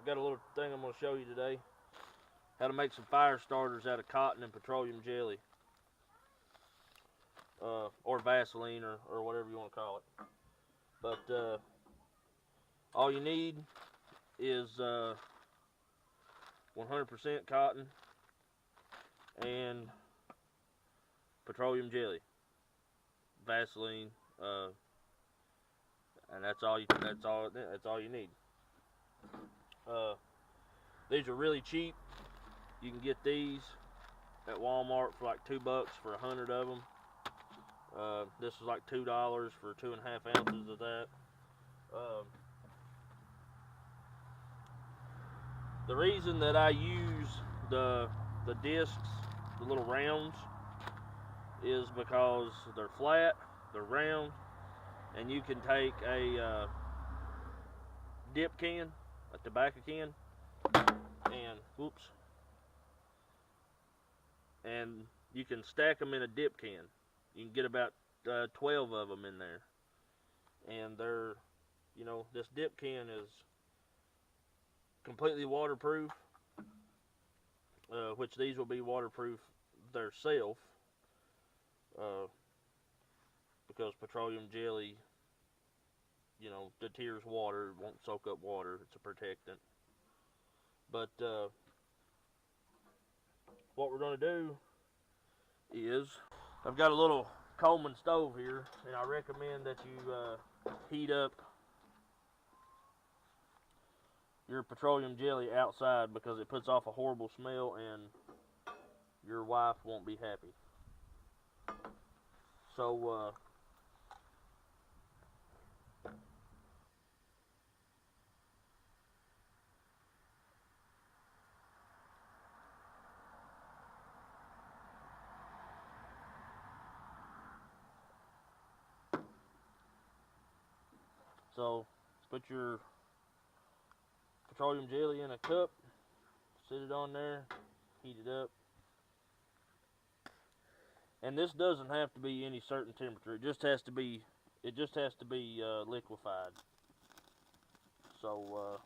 got a little thing I'm going to show you today. How to make some fire starters out of cotton and petroleum jelly. Or Vaseline or whatever you want to call it. But all you need is 100% cotton and petroleum jelly, Vaseline, and that's all you need. These are really cheap. You can get these at Walmart for like $2 for 100 of them. This is like $2 for 2.5 ounces of that. The reason that I use the discs, the little rounds, is because they're flat, they're round, and you can take a dip can, a tobacco can, and you can stack them in a dip can. You can get about 12 of them in there, and they're, this dip can is completely waterproof, which these will be waterproof themselves, because petroleum jelly, deters water, won't soak up water. It's a protectant. But what we're going to do is, I've got a little Coleman stove here, and I recommend that you heat up your petroleum jelly outside, because it puts off a horrible smell and your wife won't be happy. So put your petroleum jelly in a cup, sit it on there, heat it up. And this doesn't have to be any certain temperature. It just has to be liquefied. So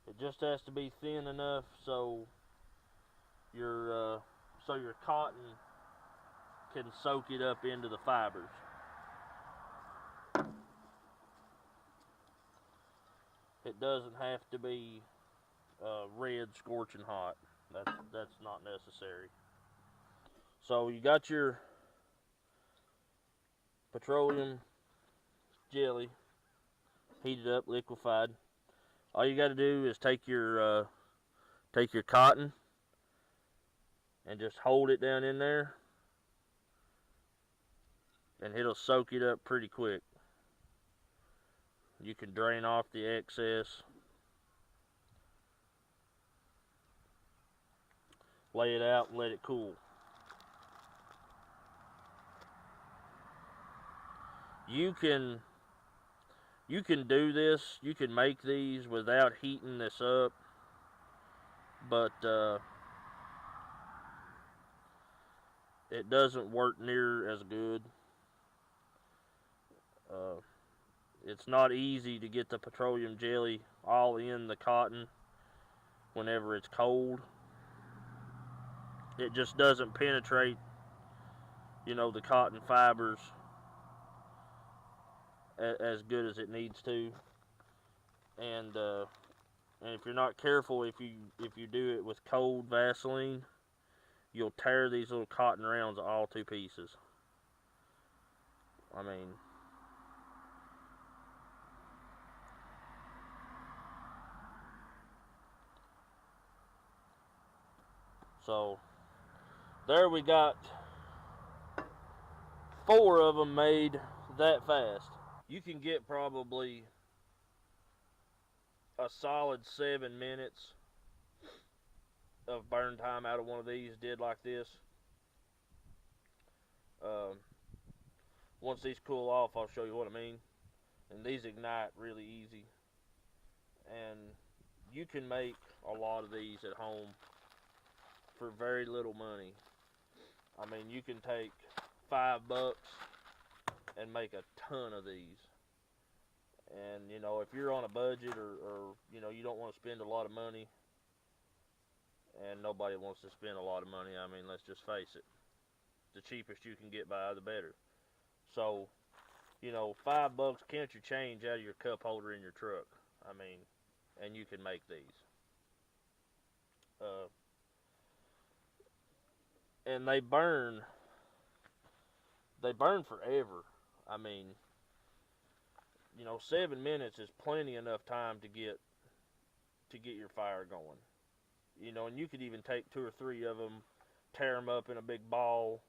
it just has to be thin enough so your cotton can soak it up into the fibers. It doesn't have to be red, scorching hot. That's not necessary. So you got your petroleum jelly heated up, liquefied. All you got to do is take your cotton and just hold it down in there, and it'll soak it up pretty quick. You can drain off the excess, lay it out, and let it cool. You can do this, you can make these without heating this up, but it doesn't work near as good. It's not easy to get the petroleum jelly all in the cotton whenever it's cold. It just doesn't penetrate, the cotton fibers as good as it needs to. And if you're not careful, if you do it with cold Vaseline, you'll tear these little cotton rounds all to pieces. I mean, so there we got 4 of them made that fast. You can get probably a solid 7 minutes of burn time out of one of these did like this. Once these cool off, I'll show you what I mean. and these ignite really easy. And you can make a lot of these at home for very little money. I mean, you can take $5 and make a ton of these. And you know, if you're on a budget, or you know, you don't want to spend a lot of money, and nobody wants to spend a lot of money. I mean, let's just face it. The cheapest you can get by, the better. So, you know, $5, count your change out of your cup holder in your truck. I mean, and you can make these. And they burn. They burn forever. I mean, you know, 7 minutes is plenty enough time to get your fire going. You know, and you could even take 2 or 3 of them, tear them up in a big ball,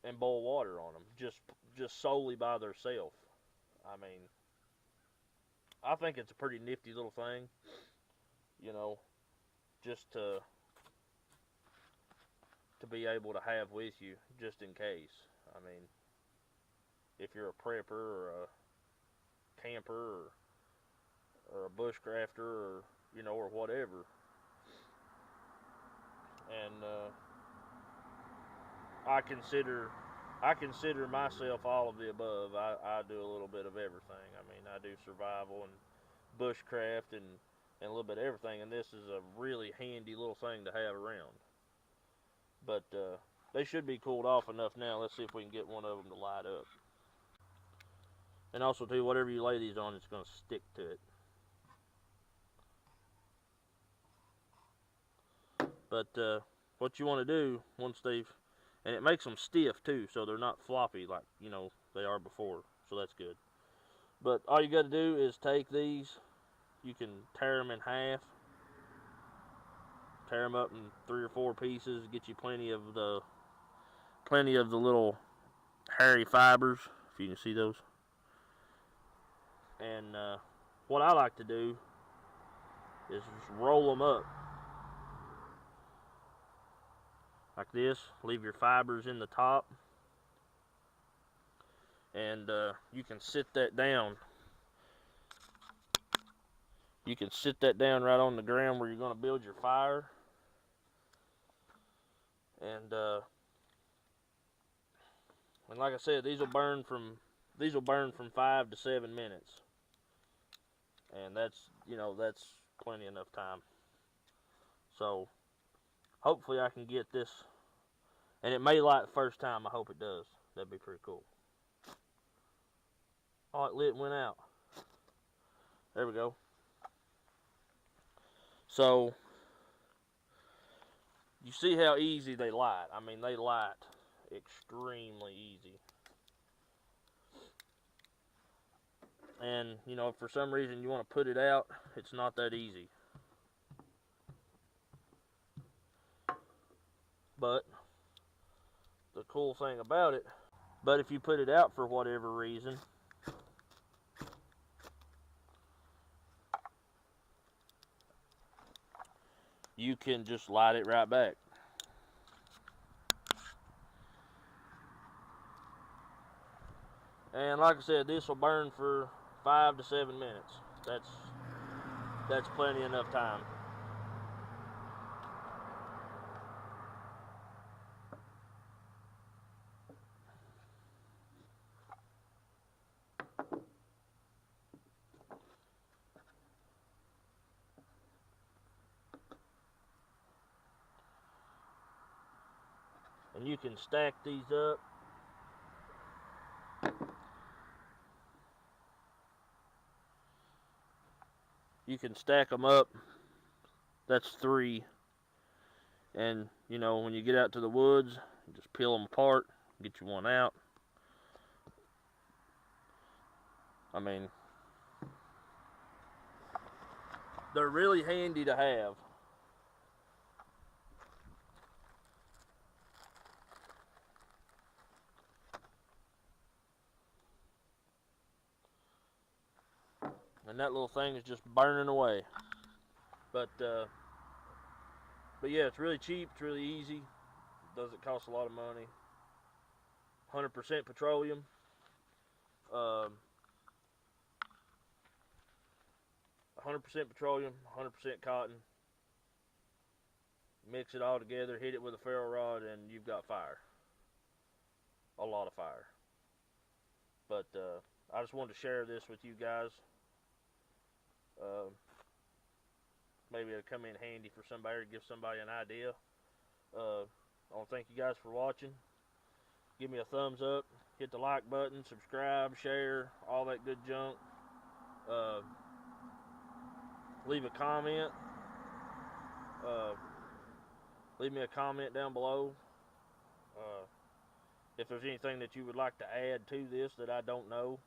and boil water on them, just solely by themselves. I mean, I think it's a pretty nifty little thing, you know, just to be able to have with you, just in case. I mean, if you're a prepper or a camper or a bushcrafter, or you know, or whatever. And I consider myself all of the above. I do a little bit of everything. I mean, I do survival and bushcraft and a little bit of everything, and this is a really handy little thing to have around. But they should be cooled off enough now. Let's see if we can get one of them to light up. And also, too, whatever you lay these on, it's going to stick to it. But what you want to do once they've, and it makes them stiff too, so they're not floppy like, you know, they are before. So that's good. But all you got to do is take these. You can tear them in half. Tear them up in 3 or 4 pieces. Get you plenty of the little hairy fibers, if you can see those. And what I like to do is just roll them up like this. Leave your fibers in the top, and you can sit that down. You can sit that down right on the ground where you're going to build your fire. And like I said, these will burn from 5 to 7 minutes. And that's, you know, that's plenty enough time. So hopefully I can get this, and it may light the first time. I hope it does. That'd be pretty cool. Oh, it lit and went out. There we go. So you see how easy they light. I mean, they light extremely easy. And, you know, if for some reason you want to put it out, it's not that easy. But the cool thing about it, but if you put it out for whatever reason, you can just light it right back. And like I said, this will burn for 5 to 7 minutes. That's plenty enough time. And you can stack these up. You can stack them up. That's 3. And, you know, when you get out to the woods, you just peel them apart, get you one out. I mean, they're really handy to have. And that little thing is just burning away. But yeah, it's really cheap. It's really easy. Doesn't cost a lot of money. 100% petroleum. 100% petroleum, 100% cotton. Mix it all together, hit it with a ferro rod, and you've got fire. A lot of fire. But I just wanted to share this with you guys. Maybe it'll come in handy for somebody or give somebody an idea. I want to thank you guys for watching. Give me a thumbs up, hit the like button, subscribe, share, all that good junk. Leave a comment. Leave me a comment down below. If there's anything that you would like to add to this that I don't know,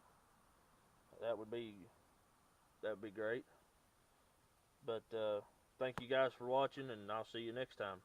that would be great. But thank you guys for watching, and I'll see you next time.